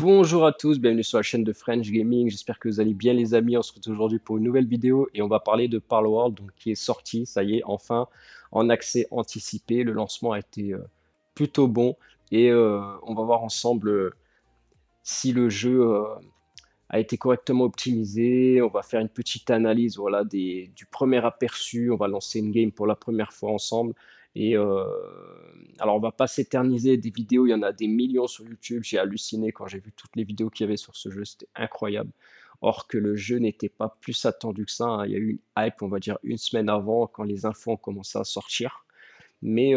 Bonjour à tous, bienvenue sur la chaîne de French Gaming. J'espère que vous allez bien les amis. On se retrouve aujourd'hui pour une nouvelle vidéo et on va parler de Palworld, donc qui est sorti, ça y est, enfin en accès anticipé. Le lancement a été plutôt bon et on va voir ensemble si le jeu a été correctement optimisé. On va faire une petite analyse, voilà, du premier aperçu. On va lancer une game pour la première fois ensemble. Et alors, on va pas s'éterniser des vidéos. Il y en a des millions sur YouTube. J'ai halluciné quand j'ai vu toutes les vidéos qu'il y avait sur ce jeu. C'était incroyable. Or que le jeu n'était pas plus attendu que ça, hein. Il y a eu une hype, on va dire, une semaine avant, quand les infos ont commencé à sortir. Mais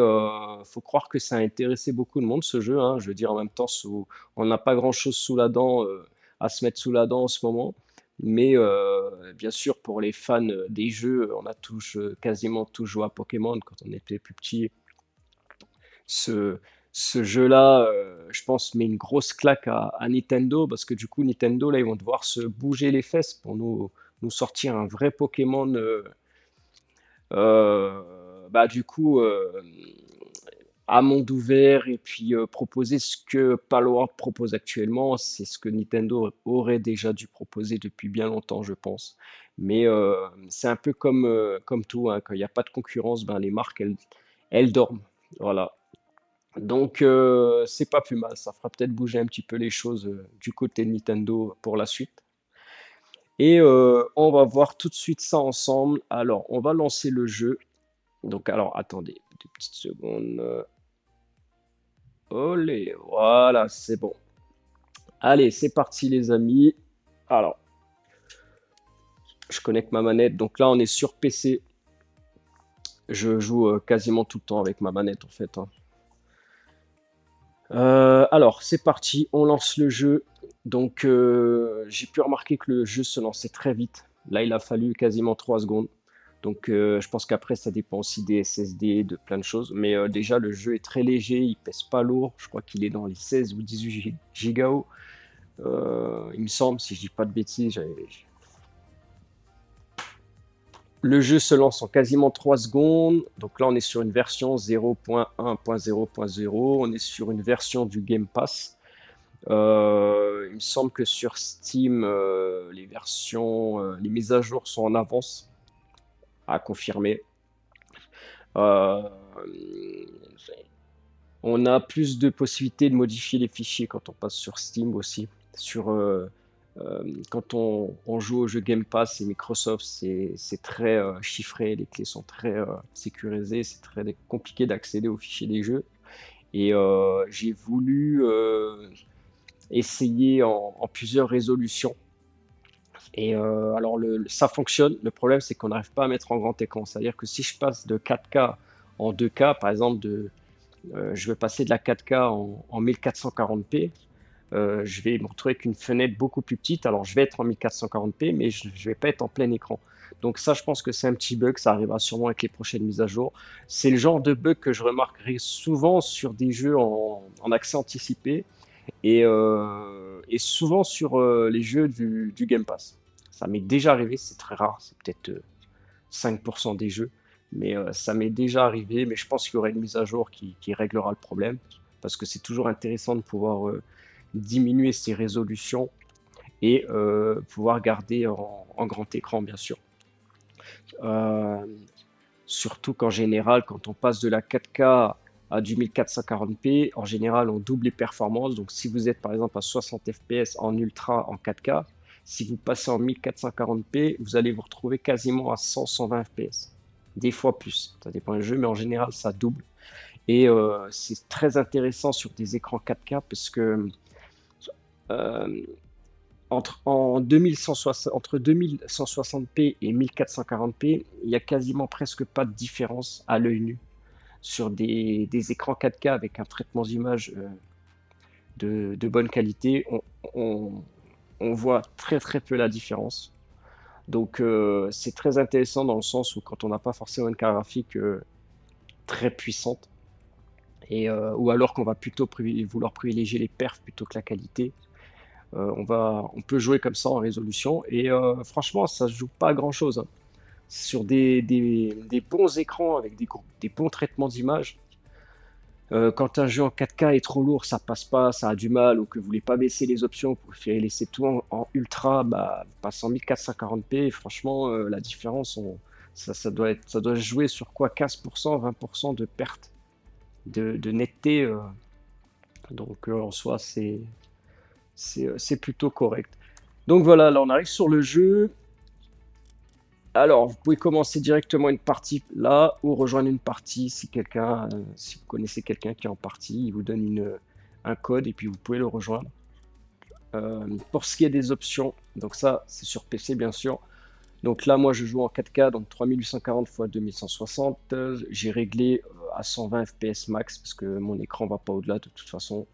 faut croire que ça a intéressé beaucoup de monde, ce jeu, hein. Je veux dire, en même temps, on n'a pas grand-chose sous la dent, à se mettre sous la dent en ce moment. Mais bien sûr, pour les fans des jeux, on a tous, quasiment tous joué à Pokémon quand on était plus petit. Ce, ce jeu-là, je pense, met une grosse claque à Nintendo parce que du coup, Nintendo, là, ils vont devoir se bouger les fesses pour nous sortir un vrai Pokémon. Bah, du coup, à monde ouvert et puis proposer ce que Palworld propose actuellement, c'est ce que Nintendo aurait déjà dû proposer depuis bien longtemps, je pense. Mais c'est un peu comme tout, hein, quand il n'y a pas de concurrence, ben, les marques, elles dorment. Voilà. Donc, c'est pas plus mal. Ça fera peut-être bouger un petit peu les choses du côté de Nintendo pour la suite. Et on va voir tout de suite ça ensemble. Alors, on va lancer le jeu. Donc, alors, attendez, deux petites secondes. Olé, voilà, c'est bon. Allez, c'est parti, les amis. Alors, je connecte ma manette. Donc là, on est sur PC. Je joue quasiment tout le temps avec ma manette, en fait, hein. Alors, c'est parti. On lance le jeu. Donc, j'ai pu remarquer que le jeu se lançait très vite. Là, il a fallu quasiment 3 secondes. Donc, je pense qu'après, ça dépend aussi des SSD, de plein de choses. Mais déjà, le jeu est très léger. Il pèse pas lourd. Je crois qu'il est dans les 16 ou 18 gigas. Il me semble, si je dis pas de bêtises. Le jeu se lance en quasiment 3 secondes. Donc là, on est sur une version 0.1.0.0. On est sur une version du Game Pass. Il me semble que sur Steam, les mises à jour sont en avance, à confirmer. Euh, on a plus de possibilités de modifier les fichiers quand on passe sur Steam aussi. Quand on joue au jeu Game Pass et Microsoft, c'est très chiffré, les clés sont très sécurisées, c'est très compliqué d'accéder aux fichiers des jeux. Et j'ai voulu essayer en plusieurs résolutions. Et alors, ça fonctionne. Le problème, c'est qu'on n'arrive pas à mettre en grand écran. C'est-à-dire que si je passe de 4K en 2K, par exemple, je vais passer de la 4K en 1440p, je vais me retrouver avec une fenêtre beaucoup plus petite. Alors, je vais être en 1440p, mais je ne vais pas être en plein écran. Donc ça, je pense que c'est un petit bug. Ça arrivera sûrement avec les prochaines mises à jour. C'est le genre de bug que je remarquerai souvent sur des jeux en accès anticipé et souvent sur les jeux du Game Pass. Ça m'est déjà arrivé, c'est très rare, c'est peut-être 5% des jeux, mais ça m'est déjà arrivé, mais je pense qu'il y aura une mise à jour qui réglera le problème, parce que c'est toujours intéressant de pouvoir diminuer ses résolutions et pouvoir garder en grand écran, bien sûr. Euh, Surtout qu'en général, quand on passe de la 4K à du 1440p, en général, on double les performances. Donc, si vous êtes par exemple à 60 fps en ultra en 4K, si vous passez en 1440p, vous allez vous retrouver quasiment à 100-120 fps. Des fois plus, ça dépend du jeu, mais en général, ça double. Et c'est très intéressant sur des écrans 4K parce que euh, entre 2160p et 1440p, il n'y a quasiment presque pas de différence à l'œil nu sur des écrans 4K avec un traitement d'image de bonne qualité. On, on voit très très peu la différence. Donc c'est très intéressant dans le sens où quand on n'a pas forcément une carte graphique très puissante, ou alors qu'on va plutôt vouloir privilégier les perfs plutôt que la qualité, on peut jouer comme ça en résolution et franchement ça se joue pas à grand chose, hein. Sur des bons écrans avec des bons traitements d'image, Quand un jeu en 4K est trop lourd, ça passe pas, ça a du mal, ou que vous voulez pas baisser les options, vous préférez laisser tout en ultra, bah, vous passez en 1440p, et franchement, la différence, ça doit jouer sur quoi? 15%, 20% de perte de netteté. Donc en soi, c'est plutôt correct. Donc voilà, là on arrive sur le jeu. Alors, vous pouvez commencer directement une partie là ou rejoindre une partie si vous connaissez quelqu'un qui est en partie, il vous donne un code et puis vous pouvez le rejoindre. Pour ce qui est des options, donc ça c'est sur PC bien sûr. Donc là, moi je joue en 4K, donc 3840 x 2160. J'ai réglé à 120 FPS max parce que mon écran va pas au-delà de toute façon.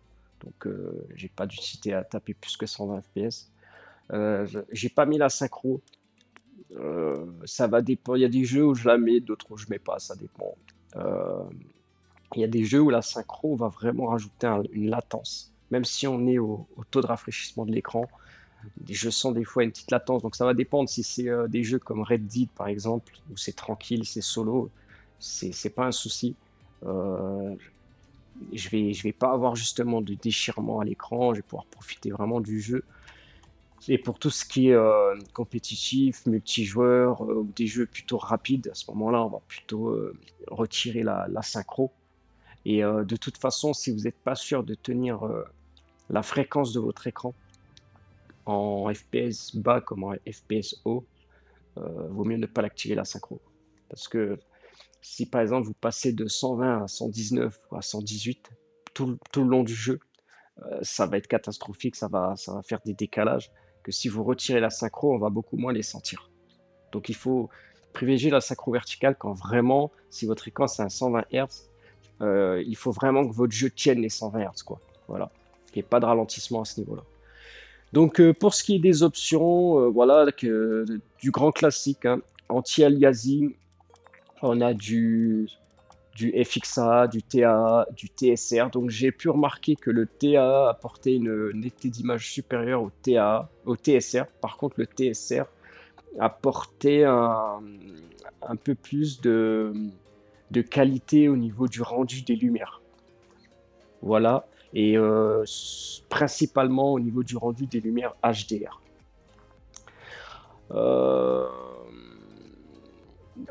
Donc j'ai pas d'utilité à taper plus que 120 FPS. J'ai pas mis la synchro. Ça va dépendre. Il y a des jeux où je la mets, d'autres où je mets pas, ça dépend. Euh, il y a des jeux où la synchro va vraiment rajouter une latence. Même si on est au taux de rafraîchissement de l'écran, je sens des fois une petite latence. Donc ça va dépendre si c'est des jeux comme Red Dead par exemple, où c'est tranquille, c'est solo, c'est pas un souci. Euh, je vais pas avoir justement de déchirement à l'écran, je vais pouvoir profiter vraiment du jeu. Et pour tout ce qui est compétitif, multijoueur, ou des jeux plutôt rapides, à ce moment-là, on va plutôt retirer la synchro. Et de toute façon, si vous n'êtes pas sûr de tenir la fréquence de votre écran en FPS bas comme en FPS haut, vaut mieux ne pas l'activer la synchro. Parce que si par exemple vous passez de 120 à 119 ou à 118 tout le long du jeu, ça va être catastrophique, ça va faire des décalages. Que si vous retirez la synchro, on va beaucoup moins les sentir. Donc il faut privilégier la synchro verticale quand vraiment, si votre écran c'est un 120 Hz, il faut vraiment que votre jeu tienne les 120 Hz, quoi. Voilà. Il n'y ait pas de ralentissement à ce niveau-là. Donc pour ce qui est des options, voilà, du grand classique, hein, anti-aliasing, on a du FXA, du TA, du TSR. Donc j'ai pu remarquer que le TA apportait une netteté d'image supérieure au TSR. Par contre, le TSR apportait un peu plus de qualité au niveau du rendu des lumières. Voilà. Et principalement au niveau du rendu des lumières HDR. Euh,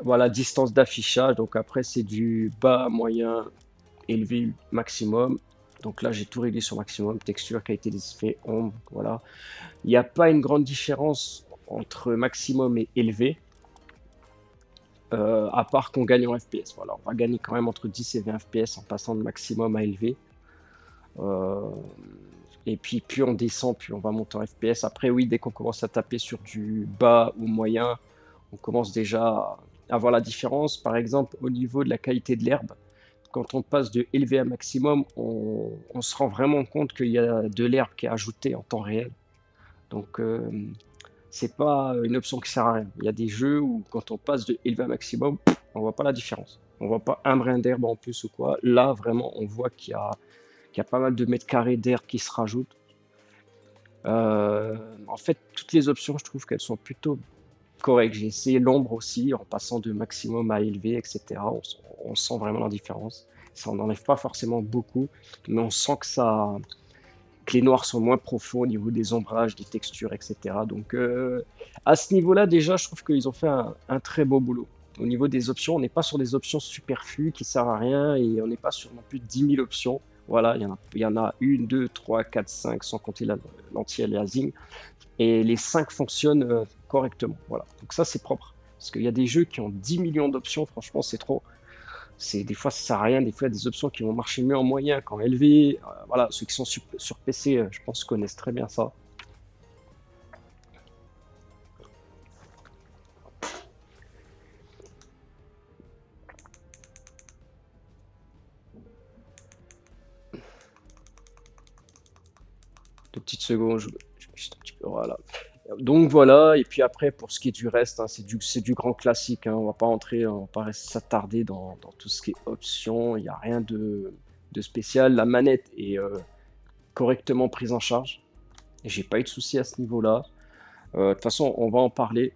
voilà, distance d'affichage. Donc après, c'est du bas, moyen, élevé, maximum. Donc là, j'ai tout réglé sur maximum, texture, qualité des effets, ombre, voilà. Il n'y a pas une grande différence entre maximum et élevé, à part qu'on gagne en FPS. Voilà, on va gagner quand même entre 10 et 20 FPS en passant de maximum à élevé. Euh, et puis, plus on descend, plus on va monter en FPS. Après, oui, dès qu'on commence à taper sur du bas ou moyen, on commence déjà à voir la différence. Par exemple, au niveau de la qualité de l'herbe, quand on passe de élevé à maximum, on se rend vraiment compte qu'il y a de l'herbe qui est ajoutée en temps réel. Donc, c'est pas une option qui sert à rien. Il y a des jeux où, quand on passe de élevé à maximum, on voit pas la différence. On voit pas un brin d'herbe en plus ou quoi. Là, vraiment, on voit qu'il y a pas mal de mètres carrés d'herbe qui se rajoutent. En fait, toutes les options, je trouve qu'elles sont plutôt correctes. J'ai essayé l'ombre aussi, en passant de maximum à élevé, etc. On sent vraiment la différence. Ça n'enlève pas forcément beaucoup, mais on sent que les noirs sont moins profonds au niveau des ombrages, des textures, etc. Donc à ce niveau-là, déjà, je trouve qu'ils ont fait un très beau boulot. Au niveau des options, on n'est pas sur des options superflues qui ne servent à rien et on n'est pas sur non plus 10 000 options. Voilà, il y en a 1, 2, 3, 4, 5, sans compter l'anti-aliasing. Et les 5 fonctionnent correctement. Voilà. Donc ça, c'est propre. Parce qu'il y a des jeux qui ont 10 millions d'options, franchement, c'est trop. Des fois, ça sert à rien. Des fois, il y a des options qui vont marcher mieux en moyen qu'en élevé. Voilà, ceux qui sont sur PC, je pense, connaissent très bien ça. Deux petites secondes, je juste un petit peu. Voilà. Donc voilà, et puis après, pour ce qui est du reste, hein, c'est du grand classique, hein, on va pas entrer, on va pas s'attarder dans tout ce qui est options, il n'y a rien de spécial. La manette est correctement prise en charge, et j'ai pas eu de souci à ce niveau-là. De toute façon, on va en parler.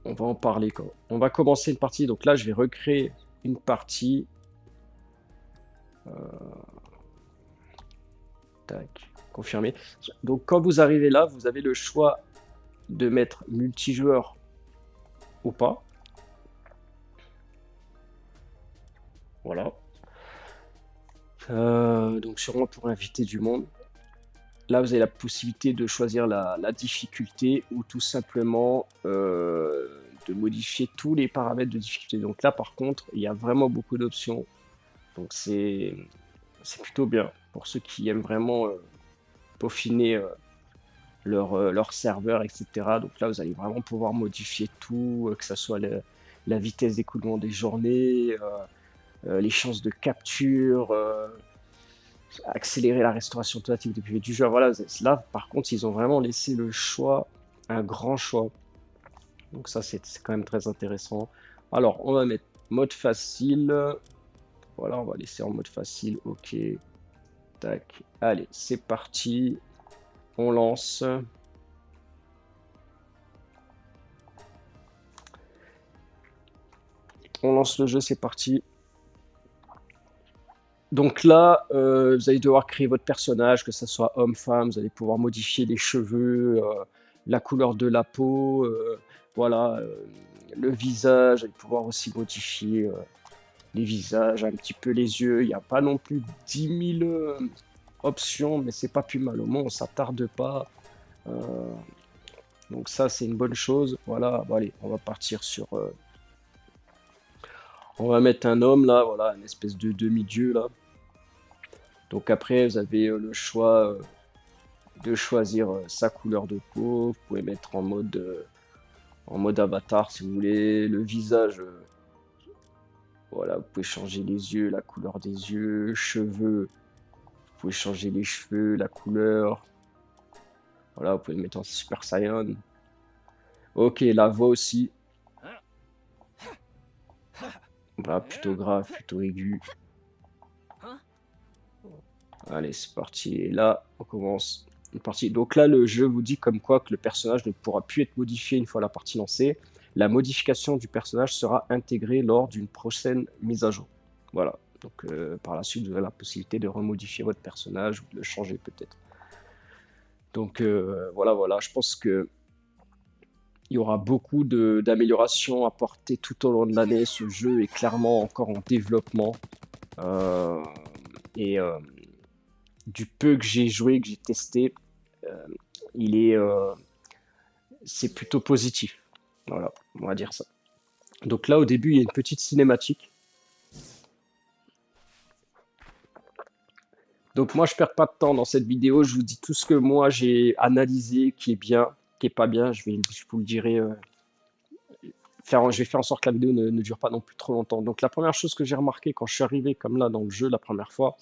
On va en parler quand on va commencer une partie. Donc là, je vais recréer une partie. Tac, confirmer. Donc quand vous arrivez là, vous avez le choix de mettre multijoueur ou pas. Voilà. Donc sûrement pour inviter du monde. Là, vous avez la possibilité de choisir la difficulté ou tout simplement de modifier tous les paramètres de difficulté. Donc là, par contre, il y a vraiment beaucoup d'options. Donc c'est plutôt bien pour ceux qui aiment vraiment peaufiner leur serveur, etc. Donc là, vous allez vraiment pouvoir modifier tout, que ce soit la vitesse d'écoulement des journées, les chances de capture, accélérer la restauration automatique de PV du jeu. Voilà, là, par contre, ils ont vraiment laissé le choix, un grand choix. Donc ça, c'est quand même très intéressant. Alors, on va mettre mode facile. Voilà, on va laisser en mode facile. Ok. Tac. Allez, c'est parti. On lance. On lance le jeu, c'est parti. Donc là, vous allez devoir créer votre personnage, que ce soit homme, femme, vous allez pouvoir modifier les cheveux, la couleur de la peau, voilà, le visage, vous allez pouvoir aussi modifier les visages, un petit peu les yeux. Il n'y a pas non plus 10 000 options, mais c'est pas plus mal. Au moins, on s'attarde pas. Euh, donc ça, c'est une bonne chose. Voilà, bon, allez, on va partir sur... on va mettre un homme là, voilà, une espèce de demi-dieu là. Donc après, vous avez le choix de choisir sa couleur de peau. Vous pouvez mettre en mode avatar si vous voulez. Le visage, voilà, vous pouvez changer les yeux, la couleur des yeux. Cheveux, vous pouvez changer les cheveux, la couleur. Voilà, vous pouvez le mettre en Super Saiyan. Ok, la voix aussi. Voilà, plutôt grave, plutôt aigu. Allez, c'est parti. Et là, on commence une partie. Donc là, le jeu vous dit comme quoi que le personnage ne pourra plus être modifié une fois la partie lancée. La modification du personnage sera intégrée lors d'une prochaine mise à jour. Voilà. Donc par la suite, vous avez la possibilité de remodifier votre personnage ou de le changer peut-être. Donc voilà, voilà. Je pense que il y aura beaucoup d'améliorations apportées tout au long de l'année. Ce jeu est clairement encore en développement. Euh, et du peu que j'ai joué, que j'ai testé, euh, il est, c'est plutôt positif. Voilà, on va dire ça. Donc là, au début, il y a une petite cinématique. Donc moi, je perds pas de temps dans cette vidéo. Je vous dis tout ce que moi j'ai analysé, qui est bien, qui est pas bien. Je vous le dirai. Je vais faire en sorte que la vidéo ne dure pas non plus trop longtemps. Donc la première chose que j'ai remarqué quand je suis arrivé comme là dans le jeu la première fois,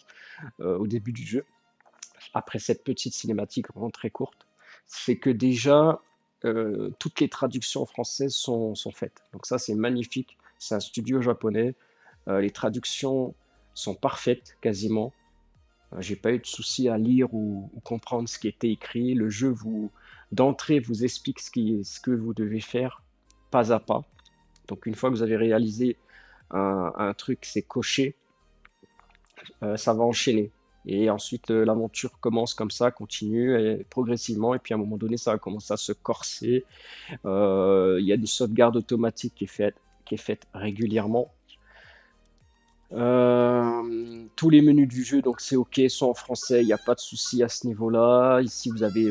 au début du jeu, après cette petite cinématique vraiment très courte, c'est que déjà toutes les traductions françaises sont faites. Donc ça, c'est magnifique. C'est un studio japonais. Les traductions sont parfaites quasiment. J'ai pas eu de souci à lire ou comprendre ce qui était écrit. Le jeu d'entrée vous explique ce que vous devez faire pas à pas. Donc une fois que vous avez réalisé un truc, c'est coché, ça va enchaîner. Et ensuite, l'aventure commence comme ça, continue et progressivement. Et puis à un moment donné, ça va commencer à se corser. Il y a une sauvegarde automatique qui est faite régulièrement. Tous les menus du jeu, donc c'est OK, sont en français, il n'y a pas de souci à ce niveau-là. Ici, vous avez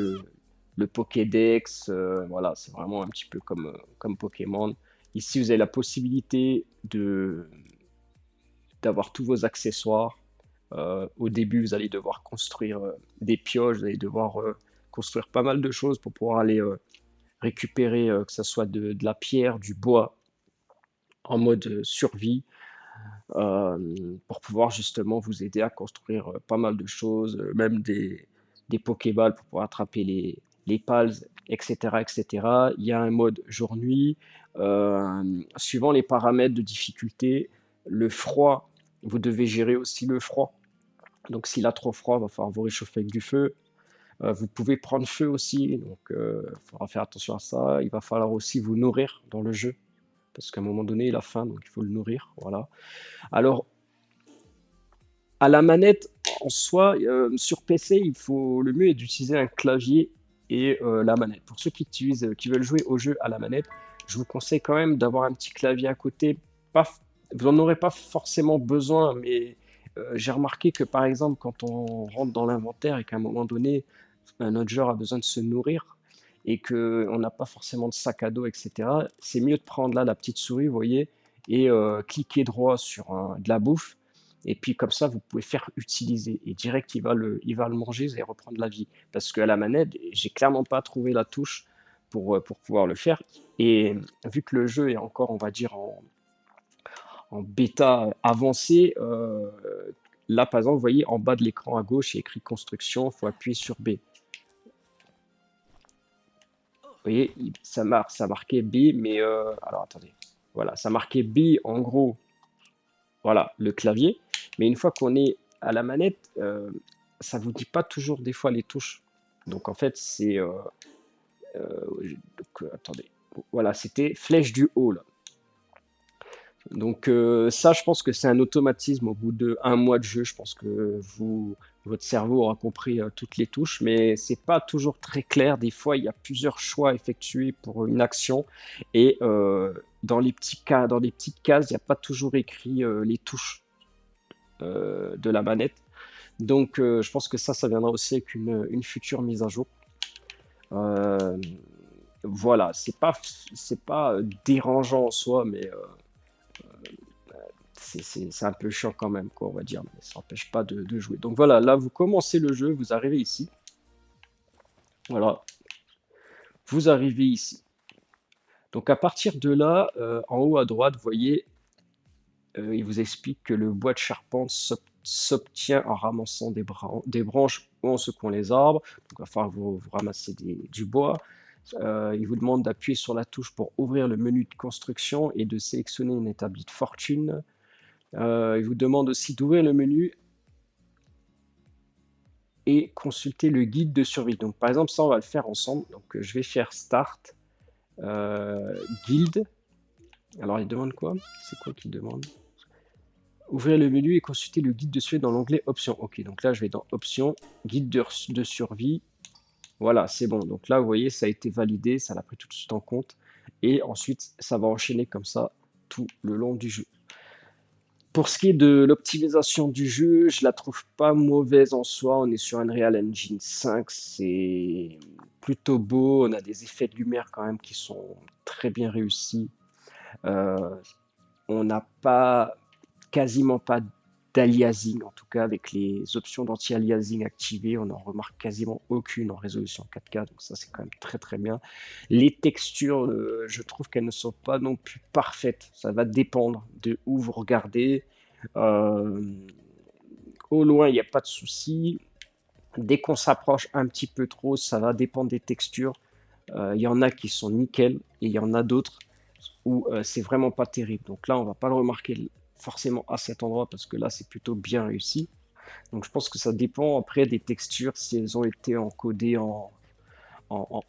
le Pokédex, voilà, c'est vraiment un petit peu comme Pokémon. Ici, vous avez la possibilité d'avoir tous vos accessoires. Au début, vous allez devoir construire des pioches, vous allez devoir construire pas mal de choses pour pouvoir aller récupérer, que ce soit de la pierre, du bois, en mode survie, pour pouvoir justement vous aider à construire pas mal de choses, même des Pokéballs pour pouvoir attraper les pals, etc., etc. Il y a un mode jour-nuit. Suivant les paramètres de difficulté, le froid, vous devez gérer aussi le froid. Donc s'il a trop froid, il va falloir vous réchauffer avec du feu. Vous pouvez prendre feu aussi, donc il faudra faire attention à ça. Il va falloir aussi vous nourrir dans le jeu, parce qu'à un moment donné, il a faim, donc il faut le nourrir. Voilà. Alors, À la manette, en soi, sur PC, le mieux est d'utiliser un clavier et la manette. Pour ceux qui veulent jouer au jeu à la manette, je vous conseille quand même d'avoir un petit clavier à côté. Pas, vous n'en aurez pas forcément besoin, mais j'ai remarqué que par exemple, quand on rentre dans l'inventaire et qu'à un moment donné, notre joueur a besoin de se nourrir et qu'on n'a pas forcément de sac à dos, etc., c'est mieux de prendre là la petite souris, vous voyez, et cliquer droit sur de la bouffe. Et puis comme ça, vous pouvez faire utiliser. Et direct, il va le manger, vous allez reprendre la vie. Parce qu'à la manette, j'ai clairement pas trouvé la touche pour pouvoir le faire. Et vu que le jeu est encore, on va dire, en bêta avancée, là, par exemple, vous voyez, en bas de l'écran à gauche, il y a écrit construction, il faut appuyer sur B. Vous voyez, ça marquait B, mais alors attendez. Voilà, ça marquait B en gros, voilà, le clavier. Mais une fois qu'on est à la manette, ça vous dit pas toujours des fois les touches. Donc en fait, attendez. Voilà, c'était flèche du haut là. Donc ça, je pense que c'est un automatisme au bout de 1 mois de jeu. Je pense que votre cerveau aura compris toutes les touches, mais c'est pas toujours très clair. Des fois, il y a plusieurs choix à effectuer pour une action, et dans les petits cas, dans les petites cases, il n'y a pas toujours écrit les touches de la manette. Donc je pense que ça viendra aussi avec une future mise à jour. Euh, voilà, c'est pas dérangeant en soi, mais c'est un peu chiant quand même, quoi, on va dire, mais ça n'empêche pas de jouer. Donc voilà, là, vous commencez le jeu, vous arrivez ici. Voilà, vous arrivez ici. Donc à partir de là, en haut à droite, vous voyez, il vous explique que le bois de charpente s'obtient en ramassant des branches ou en secouant les arbres. Donc il va falloir vous ramasser du bois. Il vous demande d'appuyer sur la touche pour ouvrir le menu de construction et de sélectionner une établie de fortune. Il vous demande aussi d'ouvrir le menu et consulter le guide de survie. Donc par exemple, ça on va le faire ensemble. Donc je vais faire Start, Guild. Alors il demande quoi? C'est quoi qu'il demande? Ouvrir le menu et consulter le guide de survie dans l'onglet Options. Ok, donc là je vais dans Options, guide de survie. Voilà, c'est bon. Donc là vous voyez, ça a été validé, ça l'a pris tout de suite en compte. Et ensuite, ça va enchaîner comme ça tout le long du jeu. Pour ce qui est de l'optimisation du jeu, je la trouve pas mauvaise en soi. On est sur Unreal Engine 5, c'est plutôt beau. On a des effets de lumière quand même qui sont très bien réussis. Euh, on n'a pas, quasiment pas d'aliasing, en tout cas avec les options d'anti-aliasing activées, on n'en remarque quasiment aucune en résolution 4K, donc ça c'est quand même très très bien. Les textures, je trouve qu'elles ne sont pas non plus parfaites, ça va dépendre de où vous regardez. Euh, Au loin, il n'y a pas de souci. Dès qu'on s'approche un petit peu trop, ça va dépendre des textures. Il y en a qui sont nickel et il y en a d'autres où c'est vraiment pas terrible. Donc là, on va pas le remarquer forcément à cet endroit parce que là, c'est plutôt bien réussi. Donc je pense que ça dépend après des textures, si elles ont été encodées en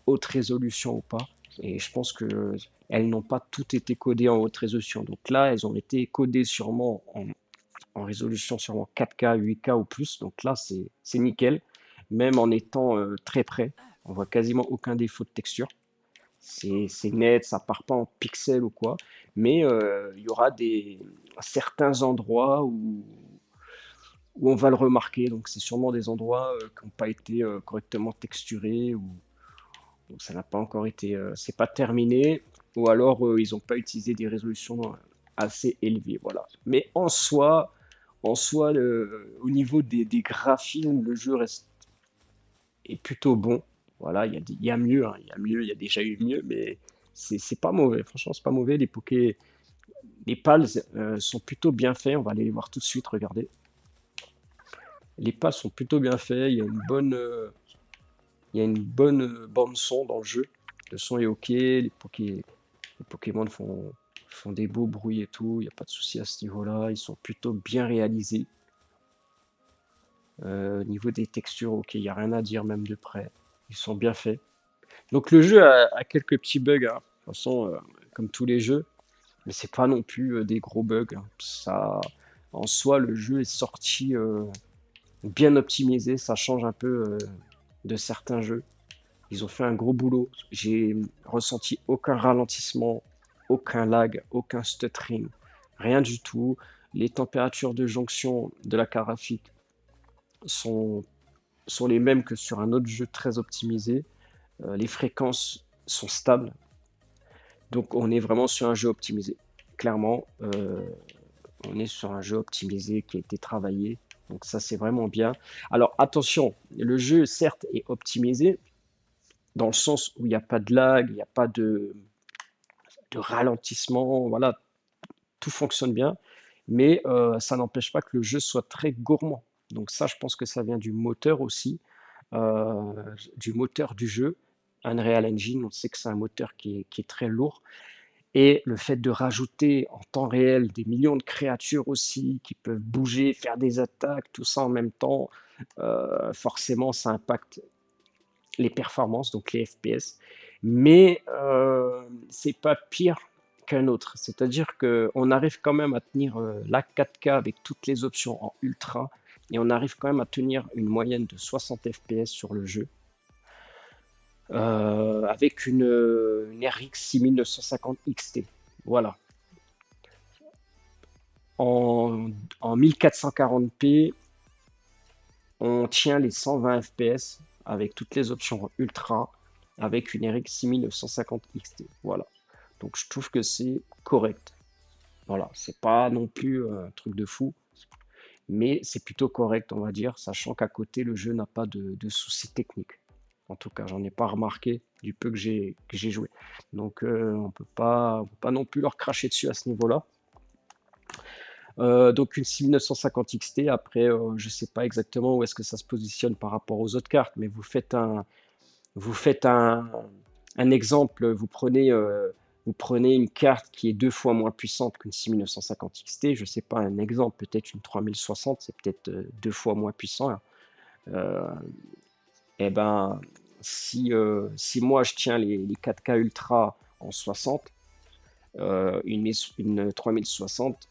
haute résolution ou pas. Et je pense que elles n'ont pas toutes été codées en haute résolution. Donc là, elles ont été codées sûrement en résolution sûrement 4K, 8K ou plus. Donc là, c'est nickel. Même en étant très près, on voit quasiment aucun défaut de texture. C'est net, ça part pas en pixels ou quoi. Mais il y aura certains endroits où on va le remarquer. Donc c'est sûrement des endroits qui n'ont pas été correctement texturés, ou ça n'a pas encore été, c'est pas terminé, ou alors ils n'ont pas utilisé des résolutions assez élevées. Voilà. Mais en soi, au niveau des graphismes, le jeu est plutôt bon. Voilà, il y a mieux, hein, il y a mieux, il y a déjà eu mieux, mais c'est pas mauvais. Franchement, c'est pas mauvais. Les pals sont plutôt bien faits. On va aller les voir tout de suite. Regardez. Les pals sont plutôt bien faits. Il y a une bonne bande son dans le jeu. Le son est ok. Les Pokémon font des beaux bruits et tout. Il n'y a pas de souci à ce niveau-là. Ils sont plutôt bien réalisés. Au niveau des textures, ok, il n'y a rien à dire même de près. Ils sont bien faits. Donc le jeu a quelques petits bugs, hein. De toute façon, comme tous les jeux, mais c'est pas non plus des gros bugs, hein. Ça, En soi, le jeu est sorti bien optimisé, ça change un peu de certains jeux. Ils ont fait un gros boulot. J'ai ressenti aucun ralentissement, aucun lag, aucun stuttering, rien du tout. Les températures de jonction de la carte graphique sont, sont les mêmes que sur un autre jeu très optimisé. Les fréquences sont stables. Donc on est vraiment sur un jeu optimisé. Clairement, on est sur un jeu optimisé qui a été travaillé. Donc ça, c'est vraiment bien. Alors attention, le jeu, certes, est optimisé dans le sens où il n'y a pas de lag, il n'y a pas de ralentissement. Voilà, tout fonctionne bien. Mais ça n'empêche pas que le jeu soit très gourmand. Donc ça, je pense que ça vient du moteur aussi, du moteur du jeu. Unreal Engine, on sait que c'est un moteur qui est très lourd. Et le fait de rajouter en temps réel des millions de créatures aussi qui peuvent bouger, faire des attaques, tout ça en même temps, forcément ça impacte les performances, donc les FPS. Mais c'est pas pire qu'un autre. C'est-à-dire qu'on arrive quand même à tenir la 4K avec toutes les options en ultra et on arrive quand même à tenir une moyenne de 60 FPS sur le jeu. Avec une RX 6950 XT. Voilà. En 1440p, on tient les 120 FPS avec toutes les options ultra, avec une RX 6950 XT. Voilà. Donc je trouve que c'est correct. Voilà, c'est pas non plus un truc de fou, mais c'est plutôt correct, on va dire, sachant qu'à côté, le jeu n'a pas de soucis techniques. En tout cas, j'en ai pas remarqué du peu que j'ai joué. Donc, on peut pas non plus leur cracher dessus à ce niveau-là. Donc, une 6950 XT. Après, je sais pas exactement où est-ce que ça se positionne par rapport aux autres cartes, mais vous faites un exemple. Vous prenez une carte qui est 2 fois moins puissante qu'une 6950 XT. Je sais pas, un exemple, peut-être une 3060, c'est peut-être 2 fois moins puissant, hein. Euh, Eh ben, si moi je tiens les 4K Ultra en 60, une 3060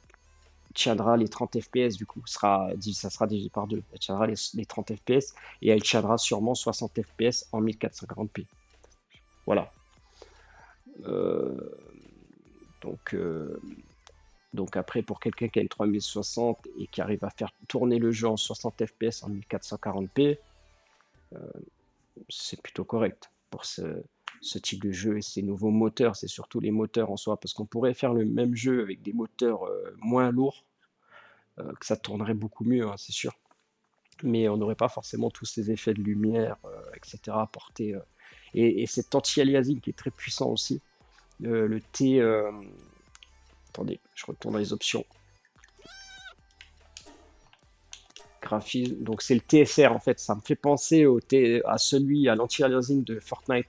tiendra les 30 FPS du coup, ça sera divisé par deux. Elle tiendra les 30 FPS et elle tiendra sûrement 60 FPS en 1440p. Voilà. Euh, donc, euh, donc après, pour quelqu'un qui a une 3060 et qui arrive à faire tourner le jeu en 60 FPS en 1440p, c'est plutôt correct pour ce type de jeu et ces nouveaux moteurs. C'est surtout les moteurs en soi, parce qu'on pourrait faire le même jeu avec des moteurs moins lourds, que ça tournerait beaucoup mieux, hein, c'est sûr. Mais on n'aurait pas forcément tous ces effets de lumière, etc. apportés. Et cet anti-aliasing qui est très puissant aussi. Le T. Attendez, je retourne dans les options. Graphisme. Donc c'est le TSR en fait. Ça me fait penser à l'anti-aliasing de Fortnite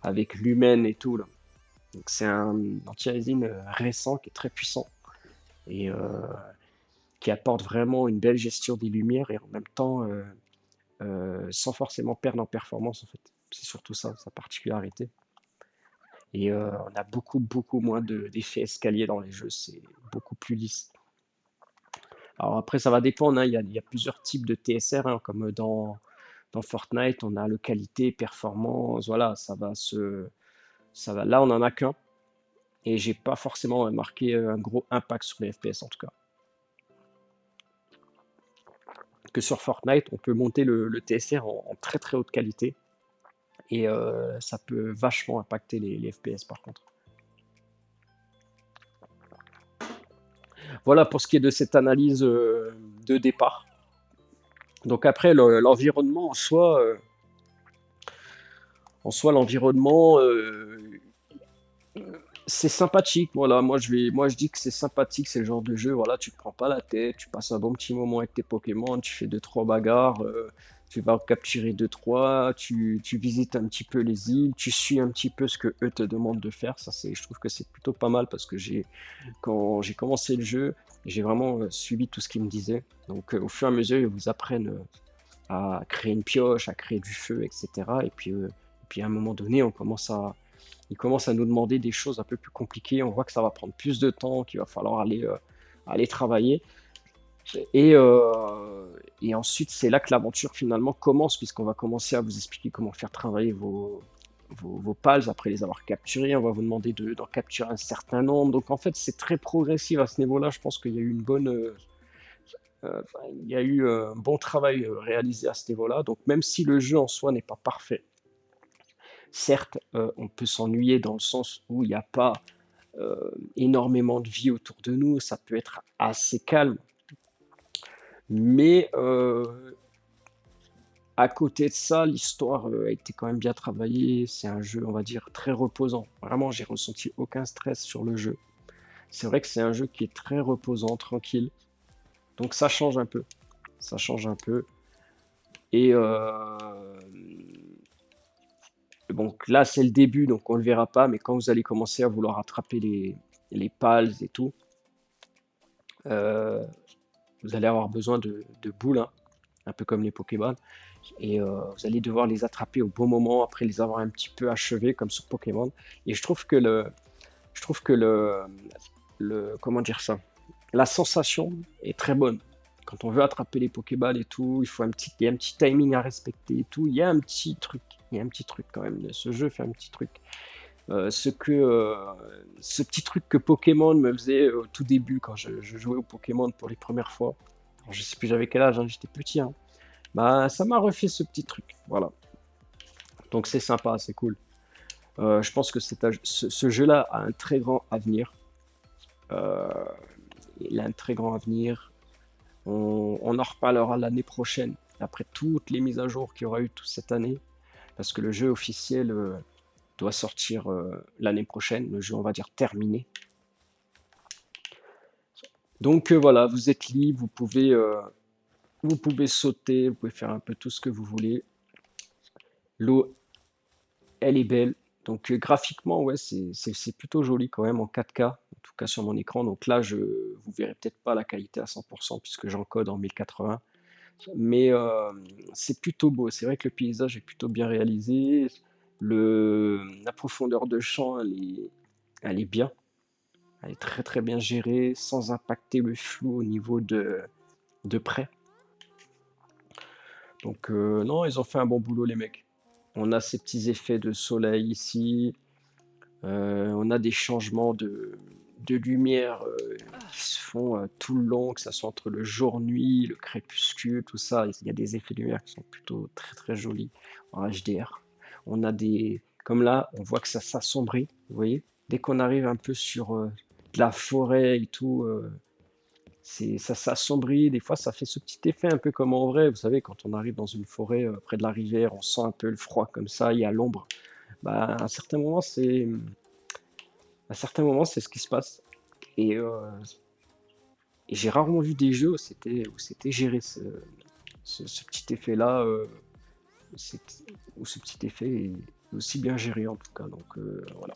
avec Lumen et tout là. Donc c'est un anti-aliasing récent qui est très puissant et qui apporte vraiment une belle gestion des lumières et en même temps sans forcément perdre en performance en fait. C'est surtout ça, sa particularité. Et on a beaucoup beaucoup moins d'effets escaliers dans les jeux, c'est beaucoup plus lisse. Alors après ça va dépendre, hein, il y a plusieurs types de TSR, hein, comme dans Fortnite, on a localité, performance, voilà, ça va. Là, on en a qu'un. Et j'ai pas forcément remarqué un gros impact sur les FPS en tout cas. Que sur Fortnite, on peut monter le TSR en très très haute qualité et ça peut vachement impacter les FPS par contre. Voilà pour ce qui est de cette analyse de départ. Donc après, l'environnement en soi, l'environnement, c'est sympathique, voilà. Moi, je dis que c'est sympathique, c'est le genre de jeu, voilà, tu te prends pas la tête, tu passes un bon petit moment avec tes Pokémon, tu fais deux trois bagarres, tu vas en capturer deux trois, tu visites un petit peu les îles, tu suis un petit peu ce que eux te demandent de faire. Ça, je trouve que c'est plutôt pas mal parce que quand j'ai commencé le jeu, j'ai vraiment suivi tout ce qu'ils me disaient. Donc, au fur et à mesure, ils vous apprennent à créer une pioche, à créer du feu, etc. Et puis à un moment donné, il commence à nous demander des choses un peu plus compliquées. On voit que ça va prendre plus de temps, qu'il va falloir aller travailler. Et, euh, et ensuite, c'est là que l'aventure finalement commence, puisqu'on va commencer à vous expliquer comment faire travailler vos pals après les avoir capturés. On va vous demander d'en capturer un certain nombre. Donc en fait, c'est très progressif à ce niveau-là. Je pense qu'il y a eu enfin, il y a eu un bon travail réalisé à ce niveau-là. Donc même si le jeu en soi n'est pas parfait, certes, on peut s'ennuyer dans le sens où il n'y a pas énormément de vie autour de nous. Ça peut être assez calme. Mais à côté de ça, l'histoire a été quand même bien travaillée. C'est un jeu, on va dire, très reposant. Vraiment, j'ai ressenti aucun stress sur le jeu. C'est vrai que c'est un jeu qui est très reposant, tranquille. Donc ça change un peu. Ça change un peu. Et donc là, c'est le début, donc on ne le verra pas. Mais quand vous allez commencer à vouloir attraper les pals et tout, euh, vous allez avoir besoin de boules, hein, un peu comme les Pokéballs. Et vous allez devoir les attraper au bon moment après les avoir un petit peu achevés comme sur Pokémon. Et je trouve que comment dire ça, la sensation est très bonne. Quand on veut attraper les Pokéballs et tout, il y a un petit timing à respecter et tout. Il y a un petit truc quand même. Ce jeu fait un petit truc. Ce petit truc que Pokémon me faisait au tout début quand je jouais au Pokémon pour les premières fois. Alors, je sais plus j'avais quel âge, hein, j'étais petit, hein. Bah, ça m'a refait ce petit truc. Voilà. Donc c'est sympa, c'est cool. Je pense que ce jeu-là a un très grand avenir. Euh, il a un très grand avenir. On en reparlera l'année prochaine, après toutes les mises à jour qu'il y aura eu toute cette année, parce que le jeu officiel doit sortir l'année prochaine, le jeu on va dire terminé. Donc voilà, vous êtes libre, vous pouvez sauter, vous pouvez faire un peu tout ce que vous voulez. L'eau, elle est belle. Donc graphiquement, ouais, c'est plutôt joli quand même en 4K, en tout cas sur mon écran. Donc là, vous verrez peut-être pas la qualité à 100% puisque j'encode en 1080. Mais c'est plutôt beau. C'est vrai que le paysage est plutôt bien réalisé. La profondeur de champ, elle est bien. Elle est très très bien gérée, sans impacter le flou au niveau de près. Donc non, ils ont fait un bon boulot les mecs. On a ces petits effets de soleil ici. On a des changements de lumière qui se font tout le long, que ça soit entre le jour-nuit, le crépuscule, tout ça. Il y a des effets de lumière qui sont plutôt très très jolis en HDR. On a comme là, on voit que ça s'assombrit, vous voyez. Dès qu'on arrive un peu sur de la forêt et tout, ça s'assombrit. Des fois, ça fait ce petit effet un peu comme en vrai. Vous savez, quand on arrive dans une forêt près de la rivière, on sent un peu le froid comme ça, il y a l'ombre. Bah, à certains moments, c'est ce qui se passe. Et, euh, et j'ai rarement vu des jeux où c'était géré ce petit effet-là, c'est- où ce petit effet est aussi bien géré en tout cas. Donc voilà.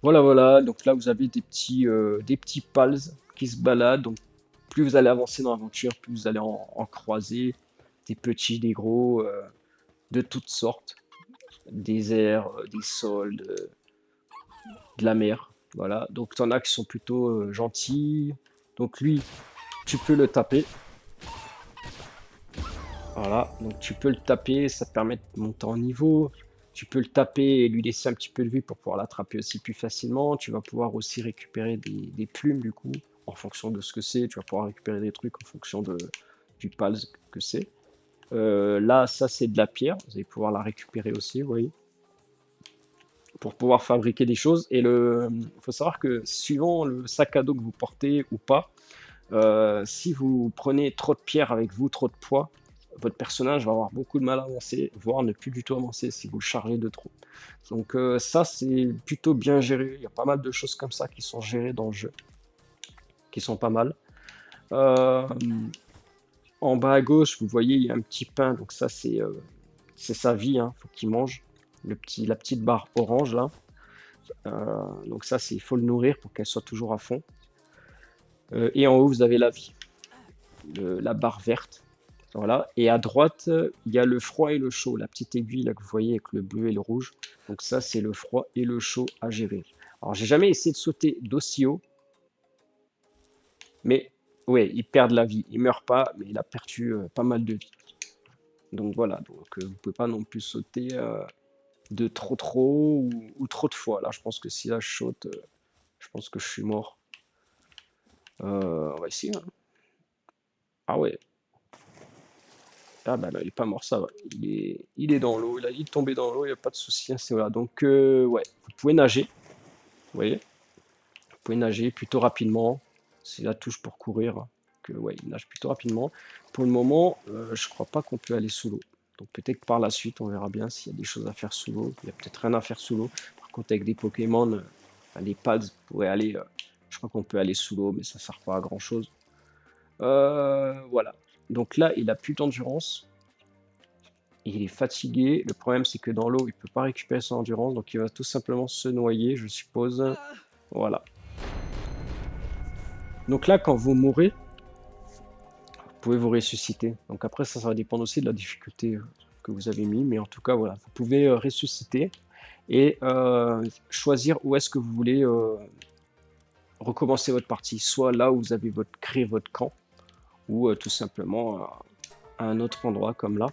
Voilà, voilà. Donc là, vous avez des petits pals qui se baladent. Donc plus vous allez avancer dans l'aventure, plus vous allez en croiser. Des petits, des gros, de toutes sortes. Des airs, des sols, de la mer. Voilà, donc t'en as qui sont plutôt gentils. Donc lui, tu peux le taper. Voilà, donc tu peux le taper, ça te permet de monter en niveau. Tu peux le taper et lui laisser un petit peu de vue pour pouvoir l'attraper aussi plus facilement. Tu vas pouvoir aussi récupérer des plumes du coup, en fonction de ce que c'est. Tu vas pouvoir récupérer des trucs en fonction du pals que c'est. Là, ça c'est de la pierre. Vous allez pouvoir la récupérer aussi, vous voyez, pour pouvoir fabriquer des choses. Et il faut savoir que suivant le sac à dos que vous portez ou pas, si vous prenez trop de pierres avec vous, trop de poids, votre personnage va avoir beaucoup de mal à avancer, voire ne plus du tout avancer si vous le chargez de trop. Donc ça, c'est plutôt bien géré. Il y a pas mal de choses comme ça qui sont gérées dans le jeu, qui sont pas mal. Euh, En bas à gauche, vous voyez, il y a un petit pain. Donc ça, c'est sa vie. Hein. Faut qu'il mange. La petite barre orange là. Donc ça, il faut le nourrir pour qu'elle soit toujours à fond. Et en haut, vous avez la vie, la barre verte. Voilà. Et à droite, il y a le froid et le chaud, la petite aiguille là que vous voyez avec le bleu et le rouge. Donc ça, c'est le froid et le chaud à gérer. Alors, j'ai jamais essayé de sauter d'aussi haut, mais Ouais, il perd de la vie. Il meurt pas, mais il a perdu pas mal de vie. Donc voilà, donc vous pouvez pas non plus sauter de trop ou trop de fois. Là, je pense que si là je saute, je pense que je suis mort. On va essayer, hein. Ah ouais, ah bah là, il est pas mort, ça va. Il est dans l'eau, il est tombé dans l'eau, il n'y a pas de souci, hein, c'est voilà. Donc ouais, vous pouvez nager, vous voyez, vous pouvez nager plutôt rapidement. C'est la touche pour courir, hein, que ouais, il nage plutôt rapidement. Pour le moment, je crois pas qu'on peut aller sous l'eau. Donc peut-être que par la suite, on verra bien s'il y a des choses à faire sous l'eau. Il y a peut-être rien à faire sous l'eau. Par contre, avec des Pokémon, les pads pourraient aller. Je crois qu'on peut aller sous l'eau, mais ça sert pas à grand chose. Voilà. Donc là, il a plus d'endurance. Il est fatigué. Le problème, c'est que dans l'eau, il peut pas récupérer son endurance, donc il va tout simplement se noyer, je suppose. Voilà. Donc là, quand vous mourrez, vous pouvez vous ressusciter. Donc après, ça va dépendre aussi de la difficulté que vous avez mis, mais en tout cas, voilà, vous pouvez ressusciter et choisir où est-ce que vous voulez recommencer votre partie. Soit là où vous avez créé votre camp, ou tout simplement à un autre endroit comme là.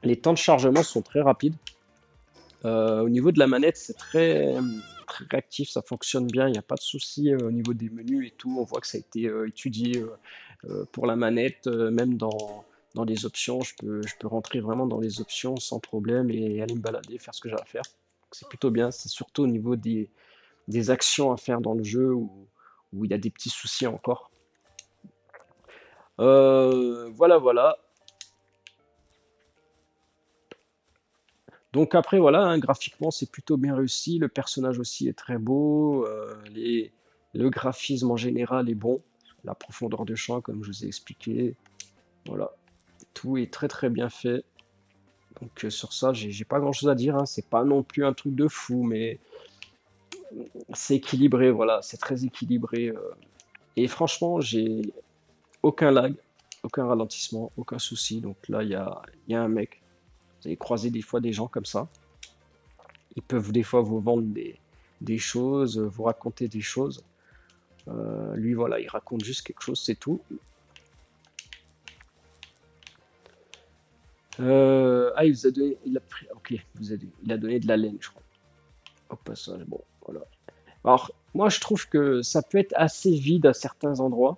Les temps de chargement sont très rapides. Au niveau de la manette, c'est très réactif, ça fonctionne bien, il n'y a pas de souci au niveau des menus et tout. On voit que ça a été étudié pour la manette, même dans les options. Je peux rentrer vraiment dans les options sans problème et aller me balader, faire ce que j'ai à faire. C'est plutôt bien, c'est surtout au niveau des actions à faire dans le jeu où il y a des petits soucis encore. Voilà, voilà. Donc après, voilà, hein, graphiquement, c'est plutôt bien réussi. Le personnage aussi est très beau. Le graphisme en général est bon. La profondeur de champ, comme je vous ai expliqué. Voilà, tout est très très bien fait. Donc sur ça, j'ai pas grand-chose à dire, hein. C'est pas non plus un truc de fou, mais c'est équilibré, voilà, c'est très équilibré. Et franchement, j'ai aucun lag, aucun ralentissement, aucun souci. Donc là, il y a un mec. Vous allez croiser des fois des gens comme ça. Ils peuvent des fois vous vendre des choses, vous raconter des choses. Lui, voilà, il raconte juste quelque chose, c'est tout. Ah, il vous a donné, il a pris, ok, il a donné de la laine, je crois. Au passage, bon, voilà. Alors, moi, je trouve que ça peut être assez vide à certains endroits.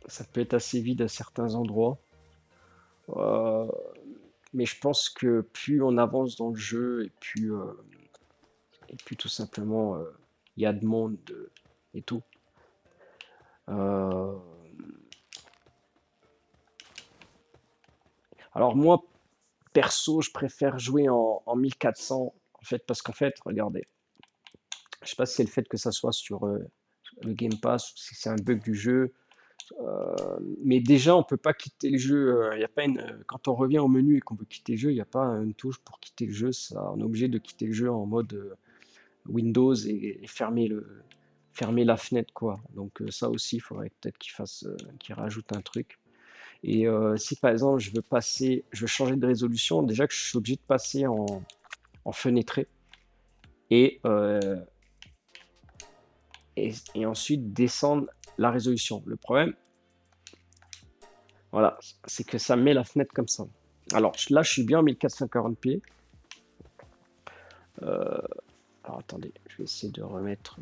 Ça peut être assez vide à certains endroits. Euh, mais je pense que plus on avance dans le jeu et plus tout simplement il y a de monde et tout. Euh, alors moi, perso, je préfère jouer en 1400, en fait, parce qu'en fait, regardez, je sais pas si c'est le fait que ça soit sur le Game Pass ou si c'est un bug du jeu, mais déjà, on peut pas quitter le jeu. Y a pas quand on revient au menu et qu'on peut quitter le jeu, il n'y a pas une touche pour quitter le jeu. Ça, on est obligé de quitter le jeu en mode Windows et fermer la fenêtre, quoi. Donc ça aussi, il faudrait peut-être qu'il rajoute un truc. Et si par exemple je veux changer de résolution, déjà que je suis obligé de passer en fenêtré et, euh, et ensuite descendre la résolution. Le problème, voilà, c'est que ça met la fenêtre comme ça. Alors là, je suis bien en 1440p. Alors attendez, je vais essayer de remettre.